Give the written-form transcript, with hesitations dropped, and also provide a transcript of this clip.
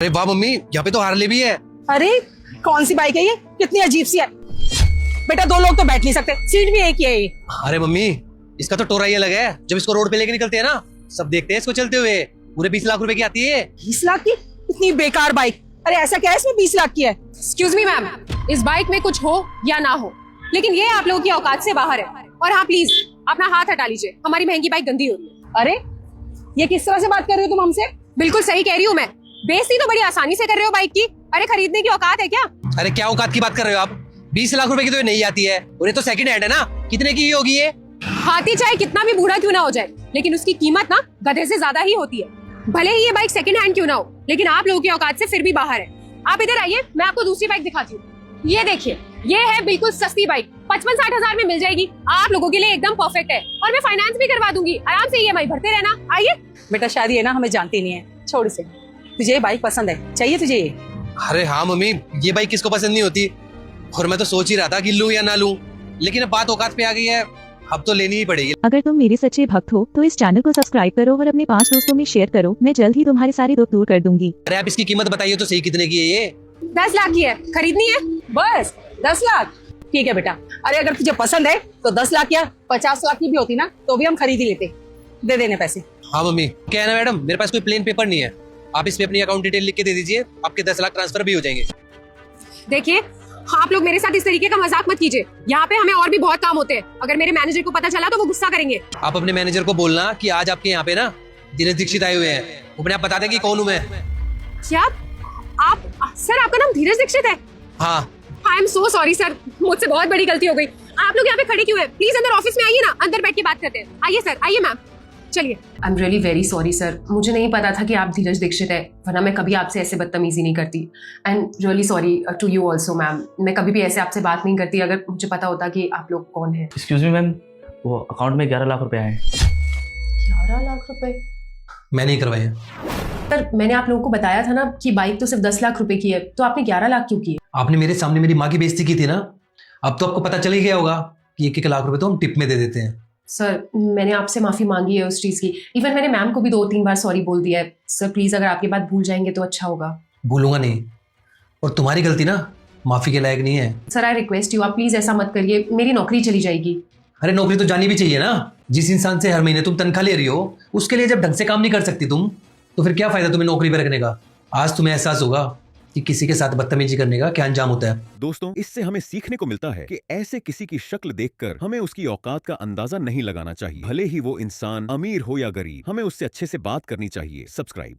अरे वाह मम्मी, यहाँ पे तो हार्ले भी है। अरे कौन सी बाइक है ये, कितनी अजीब सी है। बेटा 2 लोग तो बैठ नहीं सकते, सीट भी एक ही है ये। अरे मम्मी, इसका तो टोरा ही अलग है। जब इसको रोड पे लेके निकलते हैं ना, सब देखते हैं इसको चलते हुए। पूरे 20 लाख रुपए की आती है। 20 लाख की इतनी बेकार बाइक। अरे ऐसा क्या है इसमें 20 लाख की है। एक्सक्यूज मी मैम, इस बाइक में कुछ हो या ना हो, लेकिन ये आप लोगों की औकात से बाहर है। और हाँ प्लीज अपना हाथ हटा लीजिए, हमारी महंगी बाइक गंदी हो रही है। अरे ये किस तरह से बात कर रहे हो तुम हमसे। बिल्कुल सही कह रही हूँ मैं, बेइज्जती तो बड़ी आसानी से कर रहे हो बाइक की। अरे खरीदने की औकात है क्या? अरे क्या औकात की बात कर रहे हो आप? 20 लाख रुपए की तो ये नहीं आती है, और ये तो सेकंड हैंड है ना। कितने की होगी ये? हाथी चाहे कितना भी बूढ़ा क्यों ना हो जाए, लेकिन उसकी कीमत ना गधे से ज्यादा ही होती है। भले ही ये बाइक सेकंड हैंड क्यों ना हो, लेकिन आप लोगों की औकात से फिर भी बाहर है। आप इधर आइए, मैं आपको दूसरी बाइक दिखाती हूँ। ये देखिए, ये है बिल्कुल सस्ती बाइक, 55-60 हजार में मिल जाएगी। आप लोगों के लिए एकदम परफेक्ट है, और मैं फाइनेंस भी करवा दूंगी। आराम से EMI भरते रहना। आइए। बेटा शादी है ना, हमें जानती नहीं है, छोड़ इसे। तुझे ये बाइक पसंद है, चाहिए तुझे ये? अरे हाँ मम्मी, ये बाइक किसको पसंद नहीं होती। और मैं तो सोच ही रहा था कि लूं या ना लूं, लेकिन अब बात औकात पे आ गई है, अब तो लेनी ही पड़ेगी। अगर तुम मेरे सच्चे भक्त हो तो इस चैनल को सब्सक्राइब करो और अपने 5 दोस्तों में शेयर करो। मैं जल्द ही तुम्हारे सारे दुख दूर कर दूंगी। अरे आप इसकी कीमत बताइए तो सही, कितने की है ये? 10 लाख की है, खरीदनी है? बस 10 लाख? ठीक है बेटा। अरे अगर तुझे पसंद है तो 10 लाख या 50 लाख की भी होती ना, तो भी हम खरीद ही लेते। दे देने पैसे। हाँ मम्मी, क्या है ना मैडम, मेरे पास कोई प्लेन पेपर नहीं है। आप इस पे अपनी अकाउंट डिटेल लिख के दे दीजिए, आपके 10 लाख ट्रांसफर भी हो जाएंगे। देखिए, आप लोग मेरे साथ इस तरीके का मजाक मत कीजिए। यहाँ पे हमें और भी बहुत काम होते हैं। अगर मेरे मैनेजर को पता चला तो वो गुस्सा करेंगे। आप अपने मैनेजर को बोलना कि आज आपके यहाँ पे ना दिनेश दीक्षित आए हुए हैं, वो अपने आप बता दें कि कौन हूँ मैं। क्या आप सर, आपका नाम धीरज दीक्षित है? हाँ। I am so sorry sir, मुझसे बहुत बड़ी गलती हो गई। आप लोग यहाँ पे खड़े क्यों हैं? प्लीज अंदर ऑफिस में आइए ना, अंदर बैठ के बात करते हैं। आइए सर, आइए मैम, चलिए। I am really very sorry sir, मुझे नहीं पता था कि आप धीरज दीक्षित है, वरना मैं कभी आपसे ऐसे बदतमीजी नहीं करती। And really sorry to you also ma'am, मैं कभी भी ऐसे आपसे बात नहीं करती अगर मुझे पता होता कि आप लोग कौन है। एक्सक्यूज मी मैम, वो अकाउंट में 11 लाख रुपए आए हैं। 11 लाख रुपए? मैं नहीं करवाया सर मैंने आप लोगों को बताया था ना कि बाइक तो सिर्फ 10 लाख रुपए की है, तो आपने 11 लाख क्यों की? आपने मेरे सामने मेरी माँ की बेइज्जती की थी ना। अब तो आपको पता चल ही गया होगा कि 1-1 लाख रुपए तो हम टिप में दे देते हैं। सर मैंने आपसे माफी मांगी है उस चीज की। इवन मैंने मैम को भी 2-3 बार सॉरी बोल दिया है। सर प्लीज अगर आपकी बात भूल जाएंगे तो अच्छा होगा। भूलूंगा नहीं, और तुम्हारी गलती ना माफी के लायक नहीं है। सर आई रिक्वेस्ट यू, आप प्लीज ऐसा मत करिए, मेरी नौकरी चली जाएगी। अरे नौकरी तो जानी भी चाहिए ना। जिस इंसान से हर महीने तुम तनख्वाह ले रही हो, उसके लिए जब ढंग से काम नहीं कर सकती तुम, तो फिर क्या फायदा तुम्हें नौकरी पर रखने का। आज तुम्हें एहसास होगा कि किसी के साथ बदतमीजी करने का क्या अंजाम होता है। दोस्तों, इससे हमें सीखने को मिलता है कि ऐसे किसी की शक्ल देखकर हमें उसकी औकात का अंदाजा नहीं लगाना चाहिए। भले ही वो इंसान अमीर हो या गरीब, हमें उससे अच्छे से बात करनी चाहिए। सब्सक्राइब।